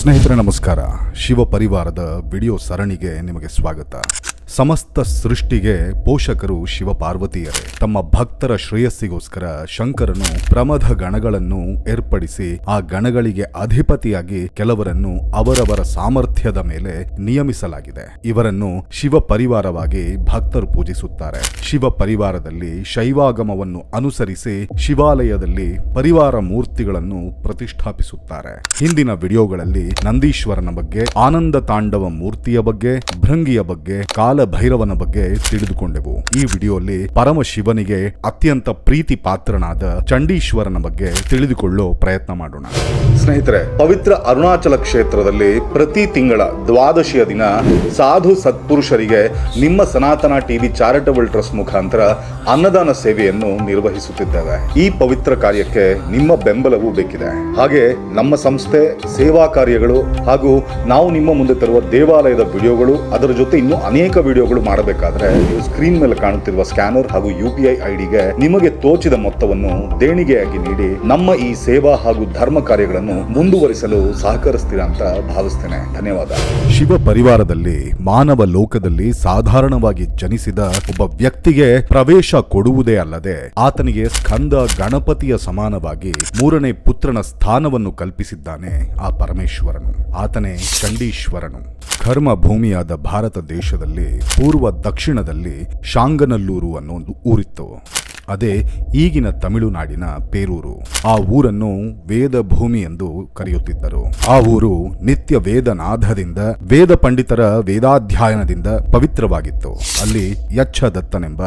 ಸ್ನೇಹಿತರೆ ನಮಸ್ಕಾರ. ಶಿವ ಪರಿವಾರದ ವಿಡಿಯೋ ಸರಣಿಗೆ ನಿಮಗೆ ಸ್ವಾಗತ. ಸಮಸ್ತ ಸೃಷ್ಟಿಗೆ ಪೋಷಕರು ಶಿವ ಪಾರ್ವತಿಯರೇ. ತಮ್ಮ ಭಕ್ತರ ಶ್ರೇಯಸ್ಸಿಗೋಸ್ಕರ ಶಂಕರನು ಪ್ರಮಥ ಗಣಗಳನ್ನು ಏರ್ಪಡಿಸಿ ಆ ಗಣಗಳಿಗೆ ಅಧಿಪತಿಯಾಗಿ ಕೆಲವರನ್ನು ಅವರವರ ಸಾಮರ್ಥ್ಯದ ಮೇಲೆ ನಿಯಮಿಸಲಾಗಿದೆ. ಇವರನ್ನು ಶಿವ ಪರಿವಾರವಾಗಿ ಭಕ್ತರು ಪೂಜಿಸುತ್ತಾರೆ. ಶಿವ ಪರಿವಾರದಲ್ಲಿ ಶೈವಾಗಮವನ್ನು ಅನುಸರಿಸಿ ಶಿವಾಲಯದಲ್ಲಿ ಪರಿವಾರ ಮೂರ್ತಿಗಳನ್ನು ಪ್ರತಿಷ್ಠಾಪಿಸುತ್ತಾರೆ. ಹಿಂದಿನ ವಿಡಿಯೋಗಳಲ್ಲಿ ನಂದೀಶ್ವರನ ಬಗ್ಗೆ, ಆನಂದ ತಾಂಡವ ಮೂರ್ತಿಯ ಬಗ್ಗೆ, ಭೃಂಗಿಯ ಬಗ್ಗೆ, ಕಾಲ ಭೈರವನ ಬಗ್ಗೆ ತಿಳಿದುಕೊಂಡೆವು. ಈ ವಿಡಿಯೋಲಿ ಪರಮಶಿವನಿಗೆ ಅತ್ಯಂತ ಪ್ರೀತಿ ಪಾತ್ರನಾದ ಚಂಡೀಶ್ವರನ ಬಗ್ಗೆ ತಿಳಿದುಕೊಳ್ಳೋ ಪ್ರಯತ್ನ ಮಾಡೋಣ. ಸ್ನೇಹಿತರೆ, ಪವಿತ್ರ ಅರುಣಾಚಲ ಕ್ಷೇತ್ರದಲ್ಲಿ ಪ್ರತಿ ತಿಂಗಳ ದ್ವಾದಶಿಯ ದಿನ ಸಾಧು ಸತ್ಪುರುಷರಿಗೆ ನಿಮ್ಮ ಸನಾತನ ಟಿವಿ ಚಾರಿಟಬಲ್ ಟ್ರಸ್ಟ್ ಮುಖಾಂತರ ಅನ್ನದಾನ ಸೇವೆಯನ್ನು ನಿರ್ವಹಿಸುತ್ತಿದ್ದೇವೆ. ಈ ಪವಿತ್ರ ಕಾರ್ಯಕ್ಕೆ ನಿಮ್ಮ ಬೆಂಬಲವೂ ಬೇಕಿದೆ. ಹಾಗೆ ನಮ್ಮ ಸಂಸ್ಥೆ ಸೇವಾ ಕಾರ್ಯಗಳು ಹಾಗೂ ನಾವು ನಿಮ್ಮ ಮುಂದೆ ತರುವ ದೇವಾಲಯದ ವಿಡಿಯೋಗಳು, ಅದರ ಜೊತೆ ಇನ್ನೂ ಅನೇಕ ವಿಡಿಯೋಗಳು ಮಾಡಬೇಕಾದ್ರೆ ನೀವು ಸ್ಕ್ರೀನ್ ಮೇಲೆ ಕಾಣುತ್ತಿರುವ ಸ್ಕ್ಯಾನರ್ ಹಾಗೂ UPI ಐಡಿಗೆ ನಿಮಗೆ ತೋಚಿದ ಮೊತ್ತವನ್ನು ದೇಣಿಗೆಯಾಗಿ ನೀಡಿ ನಮ್ಮ ಈ ಸೇವಾ ಹಾಗೂ ಧರ್ಮ ಕಾರ್ಯಗಳನ್ನು ಮುಂದುವರಿಸಲು ಸಹಕರಿಸ್ತೀರಾ ಅಂತ ಭಾವಿಸ್ತೇನೆ. ಧನ್ಯವಾದ. ಶಿವ ಪರಿವಾರದಲ್ಲಿ ಮಾನವ ಲೋಕದಲ್ಲಿ ಸಾಧಾರಣವಾಗಿ ಜನಿಸಿದ ಒಬ್ಬ ವ್ಯಕ್ತಿಗೆ ಪ್ರವೇಶ ಕೊಡುವುದೇ ಅಲ್ಲದೆ ಆತನಿಗೆ ಸ್ಕಂದ ಗಣಪತಿಯ ಸಮಾನವಾಗಿ ಮೂರನೇ ಪುತ್ರನ ಸ್ಥಾನವನ್ನು ಕಲ್ಪಿಸಿದ್ದಾನೆ ಆ ಪರಮೇಶ್ವರನು. ಆತನೇ ಚಂಡೀಶ್ವರನು. ಕರ್ಮ ಭೂಮಿಯಾದ ಭಾರತ ದೇಶದಲ್ಲಿ ಪೂರ್ವ ದಕ್ಷಿಣದಲ್ಲಿ ಶಾಂಗನಲ್ಲೂರು ಅನ್ನೋ ಒಂದು ಊರಿತ್ತು. ಅದೇ ಈಗಿನ ತಮಿಳುನಾಡಿನ ಪೇರೂರು. ಆ ಊರನ್ನು ವೇದ ಭೂಮಿ ಎಂದು ಕರೆಯುತ್ತಿದ್ದರು. ಆ ಊರು ನಿತ್ಯ ವೇದನಾದದಿಂದ, ವೇದ ಪಂಡಿತರ ವೇದಾಧ್ಯಯನದಿಂದ ಪವಿತ್ರವಾಗಿತ್ತು. ಅಲ್ಲಿ ಯಚ್ಛದತ್ತನೆಂಬ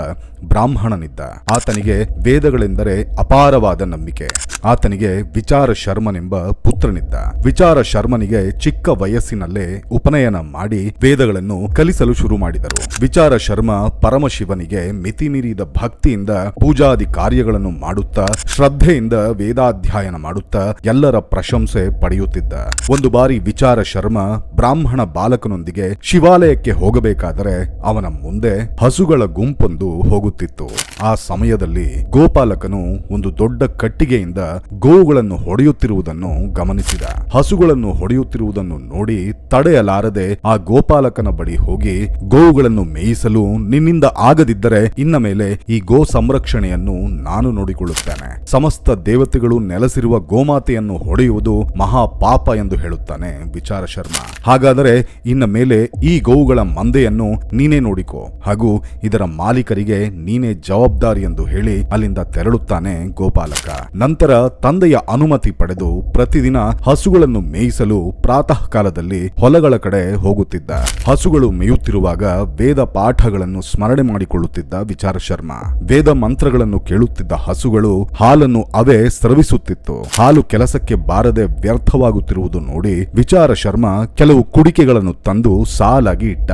ಬ್ರಾಹ್ಮಣನಿದ್ದ. ಆತನಿಗೆ ವೇದಗಳೆಂದರೆ ಅಪಾರವಾದ ನಂಬಿಕೆ. ಆತನಿಗೆ ವಿಚಾರ ಶರ್ಮನೆಂಬ ಪುತ್ರನಿದ್ದ. ವಿಚಾರ ಶರ್ಮನಿಗೆ ಚಿಕ್ಕ ವಯಸ್ಸಿನಲ್ಲೇ ಉಪನಯನ ಮಾಡಿ ವೇದಗಳನ್ನು ಕಲಿಸಲು ಶುರು ಮಾಡಿದರು. ವಿಚಾರ ಶರ್ಮ ಪರಮಶಿವನಿಗೆ ಮಿತಿಮೀರಿದ ಭಕ್ತಿಯಿಂದ ಪೂಜಾದಿ ಕಾರ್ಯಗಳನ್ನು ಮಾಡುತ್ತಾ, ಶ್ರದ್ಧೆಯಿಂದ ವೇದಾಧ್ಯಯನ ಮಾಡುತ್ತಾ ಎಲ್ಲರ ಪ್ರಶಂಸೆ ಪಡೆಯುತ್ತಿದ್ದ. ಒಂದು ಬಾರಿ ವಿಚಾರ ಶರ್ಮ ಬ್ರಾಹ್ಮಣ ಬಾಲಕನೊಂದಿಗೆ ಶಿವಾಲಯಕ್ಕೆ ಹೋಗಬೇಕಾದರೆ ಅವನ ಮುಂದೆ ಹಸುಗಳ ಗುಂಪೊಂದು ಹೋಗುತ್ತಿತ್ತು. ಆ ಸಮಯದಲ್ಲಿ ಗೋಪಾಲಕನು ಒಂದು ದೊಡ್ಡ ಕಟ್ಟಿಗೆಯಿಂದ ಗೋವುಗಳನ್ನು ಹೊಡೆಯುತ್ತಿರುವುದನ್ನು ಗಮನಿಸಿದ. ಹಸುಗಳನ್ನು ಹೊಡೆಯುತ್ತಿರುವುದನ್ನು ನೋಡಿ ತಡೆಯಲಾರದೆ ಆ ಗೋಪಾಲಕನ ಬಳಿ ಹೋಗಿ, ಗೋವುಗಳನ್ನು ಮೇಯಿಸಲು ನಿನ್ನಿಂದ ಆಗದಿದ್ದರೆ ಇನ್ನ ಮೇಲೆ ಈ ಗೋ ಸಂರಕ್ಷಣೆಯನ್ನು ನಾನು ನೋಡಿಕೊಳ್ಳುತ್ತೇನೆ. ಸಮಸ್ತ ದೇವತೆಗಳು ನೆಲೆಸಿರುವ ಗೋಮಾತೆಯನ್ನು ಹೊಡೆಯುವುದು ಮಹಾ ಪಾಪ ಎಂದು ಹೇಳುತ್ತಾನೆ ವಿಚಾರ ಶರ್ಮ. ಹಾಗಾದರೆ ಇನ್ನ ಮೇಲೆ ಈ ಗೋವುಗಳ ಮಂದೆಯನ್ನು ನೀನೇ ನೋಡಿಕೋ ಹಾಗೂ ಇದರ ಮಾಲೀಕರಿಗೆ ನೀನೇ ಜವಾಬ್ದಾರಿ ಎಂದು ಹೇಳಿ ಅಲ್ಲಿಂದ ತೆರಳುತ್ತಾನೆ ಗೋಪಾಲಕ. ನಂತರ ತಂದೆಯ ಅನುಮತಿ ಪಡೆದು ಪ್ರತಿದಿನ ಹಸುಗಳನ್ನು ಮೇಯಿಸಲು ಪ್ರಾತಃ ಕಾಲದಲ್ಲಿ ಹೊಲಗಳ ಕಡೆ ಹೋಗುತ್ತಿದ್ದ. ಹಸುಗಳು ಮೇಯುತ್ತಿರುವಾಗ ವೇದ ಪಾಠಗಳನ್ನು ಸ್ಮರಣೆ ಮಾಡಿಕೊಳ್ಳುತ್ತಿದ್ದ ವಿಚಾರ ಶರ್ಮ. ವೇದ ಮಂತ್ರಗಳನ್ನು ಕೇಳುತ್ತಿದ್ದ ಹಸುಗಳು ಹಾಲನ್ನು ಅವೇ ಸ್ರವಿಸುತ್ತಿತ್ತು. ಹಾಲು ಕೆಲಸಕ್ಕೆ ಬಾರದೆ ವ್ಯರ್ಥವಾಗುತ್ತಿರುವುದು ನೋಡಿ ವಿಚಾರ ಶರ್ಮ ಕೆಲವು ಕುಡಿಕೆಗಳನ್ನು ತಂದು ಸಾಲಾಗಿ ಇಟ್ಟ.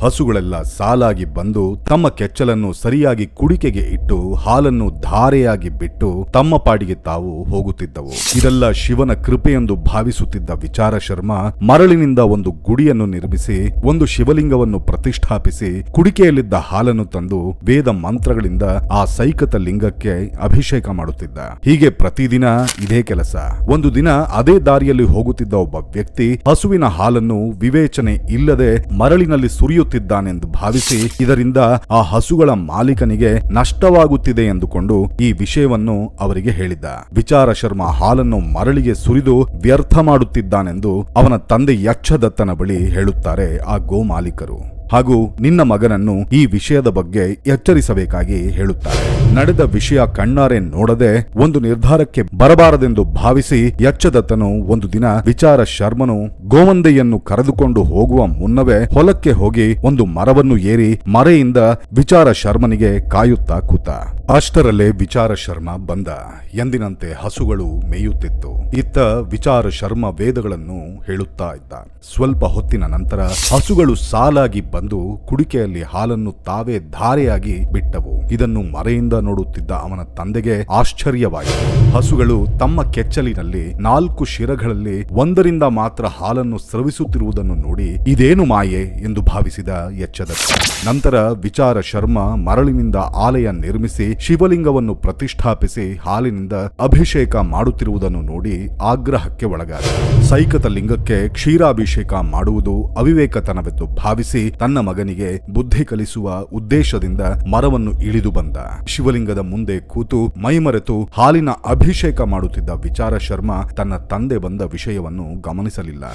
ಹಸುಗಳೆಲ್ಲ ಸಾಲಾಗಿ ಬಂದು ತಮ್ಮ ಕೆಚ್ಚಲನ್ನು ಸರಿಯಾಗಿ ಕುಡಿಕೆಗೆ ಇಟ್ಟು ಹಾಲನ್ನು ಧಾರೆಯಾಗಿ ಬಿಟ್ಟು ತಮ್ಮ ಪಾಡಿಗೆ ತಾವು ಹೋಗುತ್ತಿದ್ದವು. ಇದೆಲ್ಲ ಶಿವನ ಕೃಪೆಯೆಂದು ಭಾವಿಸುತ್ತಿದ್ದ ವಿಚಾರ ಶರ್ಮ ಮರಳಿನಿಂದ ಒಂದು ಗುಡಿಯನ್ನು ನಿರ್ಮಿಸಿ ಒಂದು ಶಿವಲಿಂಗವನ್ನು ಪ್ರತಿಷ್ಠಾಪಿಸಿ ಕುಡಿಕೆಯಲ್ಲಿದ್ದ ಹಾಲನ್ನು ತಂದು ವೇದ ಮಂತ್ರಗಳಿಂದ ಆ ಸೈಕತ ಲಿಂಗಕ್ಕೆ ಅಭಿಷೇಕ ಮಾಡುತ್ತಿದ್ದ. ಹೀಗೆ ಪ್ರತಿದಿನ ಇದೇ ಕೆಲಸ. ಒಂದು ದಿನ ಅದೇ ದಾರಿಯಲ್ಲಿ ಹೋಗುತ್ತಿದ್ದ ಒಬ್ಬ ವ್ಯಕ್ತಿ ಹಸುವಿನ ಹಾಲನ್ನು ವಿವೇಚನೆ ಇಲ್ಲದೆ ಮರಳಿನಲ್ಲಿ ಸುರಿಯುತ್ತಿದ್ದಾನೆಂದು ಭಾವಿಸಿ ಇದರಿಂದ ಆ ಹಸುಗಳ ಮಾಲೀಕನಿಗೆ ನಷ್ಟವಾಗುತ್ತಿದೆ ಎಂದುಕೊಂಡು ಈ ವಿಷಯವನ್ನು ಅವರಿಗೆ ಹೇಳಿದ್ದ. ವಿಚಾರ ಶರ್ಮ ಹಾಲನ್ನು ಮರಳಿಗೆ ಸುರಿದು ವ್ಯರ್ಥ ಮಾಡುತ್ತಿದ್ದಾನೆಂದು ಅವನ ತಂದೆ ಯಚ್ಛದತ್ತನ ಬಳಿ ಹೇಳುತ್ತಾರೆ ಆ ಗೋ ಮಾಲೀಕರು. ಹಾಗೂ ನಿನ್ನ ಮಗನನ್ನು ಈ ವಿಷಯದ ಬಗ್ಗೆ ಎಚ್ಚರಿಸಬೇಕಾಗಿ ಹೇಳುತ್ತಾರೆ. ನಡೆದ ವಿಷಯ ಕಣ್ಣಾರೆ ನೋಡದೆ ಒಂದು ನಿರ್ಧಾರಕ್ಕೆ ಬರಬಾರದೆಂದು ಭಾವಿಸಿ ಯಚ್ಛದತ್ತನು ಒಂದು ದಿನ ವಿಚಾರ ಶರ್ಮನು ಗೋವಂದೆಯನ್ನು ಕರೆದುಕೊಂಡು ಹೋಗುವ ಮುನ್ನವೇ ಹೊಲಕ್ಕೆ ಹೋಗಿ ಒಂದು ಮರವನ್ನು ಏರಿ ಮರೆಯಿಂದ ವಿಚಾರ ಶರ್ಮನಿಗೆ ಕಾಯುತ್ತಾ ಕೂತ. ಅಷ್ಟರಲ್ಲೇ ವಿಚಾರ ಶರ್ಮ ಬಂದ. ಎಂದಿನಂತೆ ಹಸುಗಳು ಮೇಯುತ್ತಿತ್ತು. ಇತ್ತ ವಿಚಾರ ಶರ್ಮ ವೇದಗಳನ್ನು ಹೇಳುತ್ತಾ ಇದ್ದ. ಸ್ವಲ್ಪ ಹೊತ್ತಿನ ನಂತರ ಹಸುಗಳು ಸಾಲಾಗಿ ಬಂದು ಕುಡಿಕೆಯಲ್ಲಿ ಹಾಲನ್ನು ತಾವೇ ಧಾರೆಯಾಗಿ ಬಿಟ್ಟವು. ಇದನ್ನು ಮರೆಯಿಂದ ನೋಡುತ್ತಿದ್ದ ಅವನ ತಂದೆಗೆ ಆಶ್ಚರ್ಯವಾಯಿತು. ಹಸುಗಳು ತಮ್ಮ ಕೆಚ್ಚಲಿನಲ್ಲಿ 4 ಶಿರಗಳಲ್ಲಿ ಒಂದರಿಂದ ಮಾತ್ರ ಹಾಲನ್ನು ಸ್ರವಿಸುತ್ತಿರುವುದನ್ನು ನೋಡಿ ಇದೇನು ಮಾಯೆ ಎಂದು ಭಾವಿಸಿದ ಎಚ್ಚದತ್ತ. ನಂತರ ವಿಚಾರ ಶರ್ಮ ಮರಳಿನಿಂದ ಆಲಯ ನಿರ್ಮಿಸಿ ಶಿವಲಿಂಗವನ್ನು ಪ್ರತಿಷ್ಠಾಪಿಸಿ ಹಾಲಿನಿಂದ ಅಭಿಷೇಕ ಮಾಡುತ್ತಿರುವುದನ್ನು ನೋಡಿ ಆಗ್ರಹಕ್ಕೆ ಒಳಗಾದ. ಸೈಕತ ಲಿಂಗಕ್ಕೆ ಕ್ಷೀರಾಭಿಷೇಕ ಮಾಡುವುದು ಅವಿವೇಕತನವೆಂದು ಭಾವಿಸಿ ತನ್ನ ಮಗನಿಗೆ ಬುದ್ಧಿ ಕಲಿಸುವ ಉದ್ದೇಶದಿಂದ ಮರವನ್ನು ಇಳಿದು ಬಂದ. ಶಿವಲಿಂಗದ ಮುಂದೆ ಕೂತು ಮೈಮರೆತು ಹಾಲಿನ ಅಭಿಷೇಕ ಮಾಡುತ್ತಿದ್ದ ವಿಚಾರ ಶರ್ಮ ತನ್ನ ತಂದೆ ಬಂದ ವಿಷಯವನ್ನು ಗಮನಿಸಲಿಲ್ಲ.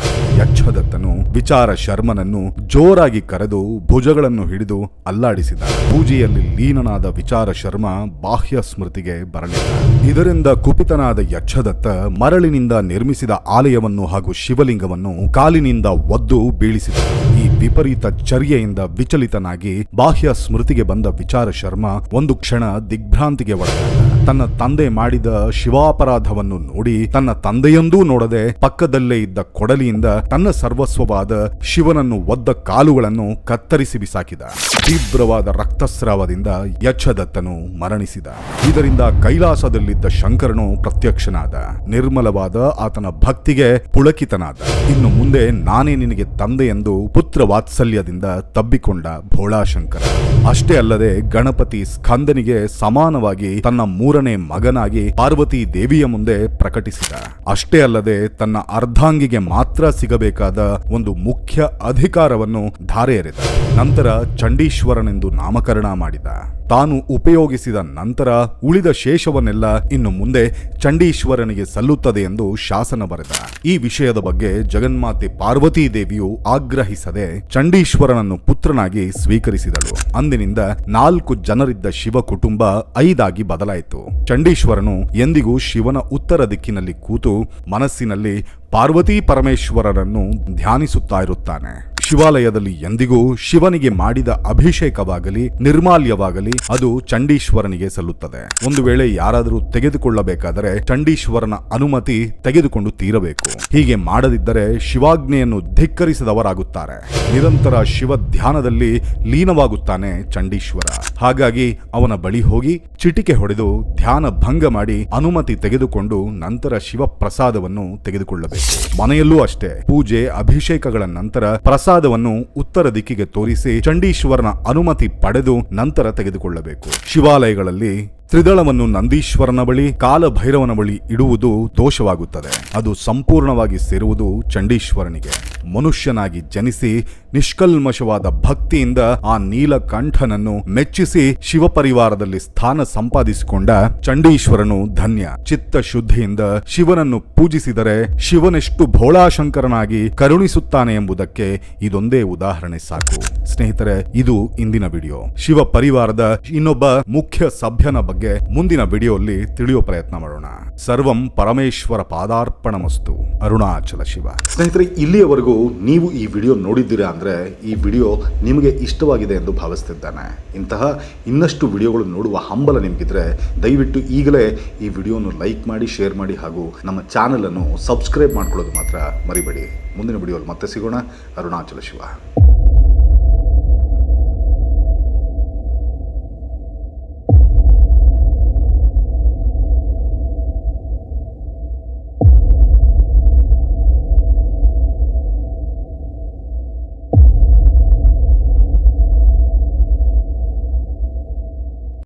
ಯಕ್ಷದತ್ತನು ವಿಚಾರ ಶರ್ಮನನ್ನು ಜೋರಾಗಿ ಕರೆದು ಭುಜಗಳನ್ನು ಹಿಡಿದು ಅಲ್ಲಾಡಿಸಿದ. ಪೂಜೆಯಲ್ಲಿ ಲೀನನಾದ ವಿಚಾರ ಶರ್ಮ ಬಾಹ್ಯ ಸ್ಮೃತಿಗೆ ಬರಲಿಲ್ಲ. ಇದರಿಂದ ಕುಪಿತನಾದ ಯಕ್ಷದತ್ತ ಮರಳಿನಿಂದ ನಿರ್ಮಿಸಿದ ಆಲಯವನ್ನು ಹಾಗೂ ಶಿವಲಿಂಗವನ್ನು ಕಾಲಿನಿಂದ ಒದ್ದು ಬೀಳಿಸಿದ. ಈ ವಿಪರೀತ ಚರ್ಯೆಯಿಂದ ವಿಚಲಿತನಾಗಿ ಬಾಹ್ಯ ಸ್ಮೃತಿಗೆ ಬಂದ ವಿಚಾರ ಶರ್ಮ ಒಂದು ಕ್ಷಣ ದಿಗ್ಭ್ರಾಂತಿಗೆ ಒಳಗಾದ. ತನ್ನ ತಂದೆ ಮಾಡಿದ ಶಿವಾಪರಾಧವನ್ನು ನೋಡಿ ತನ್ನ ತಂದೆಯೊಂದೂ ನೋಡದೆ ಪಕ್ಕದಲ್ಲೇ ಇದ್ದ ಕೊಡಲಿಯಿಂದ ತನ್ನ ಸರ್ವಸ್ವವಾದ ಶಿವನನ್ನು ಒದ್ದ ಕಾಲುಗಳನ್ನು ಕತ್ತರಿಸಿ ಬಿಸಾಕಿದ. ತೀವ್ರವಾದ ರಕ್ತಸ್ರಾವದಿಂದ ಯಕ್ಷದತ್ತನು ಮರಣಿಸಿದ. ಇದರಿಂದ ಕೈಲಾಸದಲ್ಲಿದ್ದ ಶಂಕರನು ಪ್ರತ್ಯಕ್ಷನಾದ. ನಿರ್ಮಲವಾದ ಆತನ ಭಕ್ತಿಗೆ ಪುಳಕಿತನಾದ. ಇನ್ನು ಮುಂದೆ ನಾನೇ ನಿನಗೆ ತಂದೆ ಎಂದು ಪುತ್ರ ವಾತ್ಸಲ್ಯದಿಂದ ತಬ್ಬಿಕೊಂಡ ಭೋಳಾಶಂಕರ. ಅಷ್ಟೇ ಅಲ್ಲದೆ ಗಣಪತಿ ಸ್ಕಂದನಿಗೆ ಸಮಾನವಾಗಿ ತನ್ನ 3ನೇ ಮಗನಾಗಿ ಪಾರ್ವತಿ ದೇವಿಯ ಮುಂದೆ ಪ್ರಕಟಿಸಿದ. ಅಷ್ಟೇ ಅಲ್ಲದೆ ತನ್ನ ಅರ್ಧಾಂಗಿಗೆ ಮಾತ್ರ ಸಿಗಬೇಕಾದ ಒಂದು ಮುಖ್ಯ ಅಧಿಕಾರವನ್ನು ಧಾರೆ ಎರೆದ. ನಂತರ ಚಂಡೀಶ್ವರನೆಂದು ನಾಮಕರಣ ಮಾಡಿದ. ತಾನು ಉಪಯೋಗಿಸಿದ ನಂತರ ಉಳಿದ ಶೇಷವನ್ನೆಲ್ಲ ಇನ್ನು ಮುಂದೆ ಚಂಡೀಶ್ವರನಿಗೆ ಸಲ್ಲುತ್ತದೆ ಎಂದು ಶಾಸನ ಬರೆದ. ಈ ವಿಷಯದ ಬಗ್ಗೆ ಜಗನ್ಮಾತೆ ಪಾರ್ವತೀ ದೇವಿಯು ಆಗ್ರಹಿಸದೆ ಚಂಡೀಶ್ವರನನ್ನು ಪುತ್ರನಾಗಿ ಸ್ವೀಕರಿಸಿದಳು. ಅಂದಿನಿಂದ 4 ಜನರಿದ್ದ ಶಿವ ಕುಟುಂಬ 5 ಆಗಿ ಬದಲಾಯಿತು. ಚಂಡೀಶ್ವರನು ಎಂದಿಗೂ ಶಿವನ ಉತ್ತರ ದಿಕ್ಕಿನಲ್ಲಿ ಕೂತು ಮನಸ್ಸಿನಲ್ಲಿ ಪಾರ್ವತೀ ಪರಮೇಶ್ವರರನ್ನು ಧ್ಯಾನಿಸುತ್ತಾ ಇರುತ್ತಾನೆ. ಶಿವಾಲಯದಲ್ಲಿ ಎಂದಿಗೂ ಶಿವನಿಗೆ ಮಾಡಿದ ಅಭಿಷೇಕವಾಗಲಿ ನಿರ್ಮಾಲ್ಯವಾಗಲಿ ಅದು ಚಂಡೀಶ್ವರನಿಗೆ ಸಲ್ಲುತ್ತದೆ. ಒಂದು ವೇಳೆ ಯಾರಾದರೂ ತೆಗೆದುಕೊಳ್ಳಬೇಕಾದರೆ ಚಂಡೀಶ್ವರನ ಅನುಮತಿ ತೆಗೆದುಕೊಂಡು ತೀರಬೇಕು. ಹೀಗೆ ಮಾಡದಿದ್ದರೆ ಶಿವಾಜ್ಞೆಯನ್ನು ಧಿಕ್ಕರಿಸಿದವರಾಗುತ್ತಾರೆ. ನಿರಂತರ ಶಿವ ಧ್ಯಾನದಲ್ಲಿ ಲೀನವಾಗುತ್ತಾನೆ ಚಂಡೀಶ್ವರ. ಹಾಗಾಗಿ ಅವನ ಬಳಿ ಹೋಗಿ ಚಿಟಿಕೆ ಹೊಡೆದು ಧ್ಯಾನ ಭಂಗ ಮಾಡಿ ಅನುಮತಿ ತೆಗೆದುಕೊಂಡು ನಂತರ ಶಿವ ಪ್ರಸಾದವನ್ನು ತೆಗೆದುಕೊಳ್ಳಬೇಕು. ಮನೆಯಲ್ಲೂ ಅಷ್ಟೇ ಪೂಜೆ ಅಭಿಷೇಕಗಳ ನಂತರ ಪ್ರಸಾದವನ್ನು ಉತ್ತರ ದಿಕ್ಕಿಗೆ ತೋರಿಸಿ ಚಂಡೀಶ್ವರನ ಅನುಮತಿ ಪಡೆದು ನಂತರ ತೆಗೆದುಕೊಳ್ಳಬೇಕು. ಶಿವಾಲಯಗಳಲ್ಲಿ ತ್ರಿದಳವನ್ನು ನಂದೀಶ್ವರನ ಬಳಿ ಕಾಲಭೈರವನ ಬಳಿ ಇಡುವುದು ದೋಷವಾಗುತ್ತದೆ. ಅದು ಸಂಪೂರ್ಣವಾಗಿ ಸೇರುವುದು ಚಂಡೀಶ್ವರನಿಗೆ. ಮನುಷ್ಯನಾಗಿ ಜನಿಸಿ ನಿಷ್ಕಲ್ಮಶವಾದ ಭಕ್ತಿಯಿಂದ ಆ ನೀಲಕಂಠನನ್ನು ಮೆಚ್ಚಿಸಿ ಶಿವಪರಿವಾರದಲ್ಲಿ ಸ್ಥಾನ ಸಂಪಾದಿಸಿಕೊಂಡ ಚಂಡೀಶ್ವರನು ಧನ್ಯ. ಚಿತ್ತ ಶುದ್ಧಿಯಿಂದ ಶಿವನನ್ನು ಪೂಜಿಸಿದರೆ ಶಿವನೆಷ್ಟು ಭೋಳಾಶಂಕರನಾಗಿ ಕರುಣಿಸುತ್ತಾನೆ ಎಂಬುದಕ್ಕೆ ಇದೊಂದೇ ಉದಾಹರಣೆ ಸಾಕು. ಸ್ನೇಹಿತರೆ, ಇದು ಇಂದಿನ ವಿಡಿಯೋ. ಶಿವ ಪರಿವಾರದ ಇನ್ನೊಬ್ಬ ಮುಖ್ಯ ಸಭ್ಯನ ಬಗ್ಗೆ ಮುಂದಿನ ವಿಡಿಯೋಲ್ಲಿ ತಿಳಿಯುವ ಪ್ರಯತ್ನ ಮಾಡೋಣ. ಸರ್ವಂ ಪರಮೇಶ್ವರ ಪಾದಾರ್ಪಣಮಸ್ತು. ಅರುಣಾಚಲ ಶಿವ. ಸ್ನೇಹಿತರೆ, ಇಲ್ಲಿಯವರೆಗೂ ನೀವು ಈ ವಿಡಿಯೋ ನೋಡಿದ್ದೀರಾ ಅಂದ್ರೆ ಈ ವಿಡಿಯೋ ನಿಮಗೆ ಇಷ್ಟವಾಗಿದೆ ಎಂದು ಭಾವಿಸ್ತಿದ್ದಾನೆ. ಇಂತಹ ಇನ್ನಷ್ಟು ವಿಡಿಯೋಗಳು ನೋಡುವ ಹಂಬಲ ನಿಮಗಿದ್ರೆ ದಯವಿಟ್ಟು ಈಗಲೇ ಈ ವಿಡಿಯೋನು ಲೈಕ್ ಮಾಡಿ, ಶೇರ್ ಮಾಡಿ ಹಾಗೂ ನಮ್ಮ ಚಾನೆಲ್ ಅನ್ನು ಸಬ್ಸ್ಕ್ರೈಬ್ ಮಾಡ್ಕೊಳ್ಳೋದು ಮಾತ್ರ ಮರಿಬೇಡಿ. ಮುಂದಿನ ವಿಡಿಯೋಲ್ಲಿ ಮತ್ತೆ ಸಿಗೋಣ. ಅರುಣಾಚಲ ಶಿವ.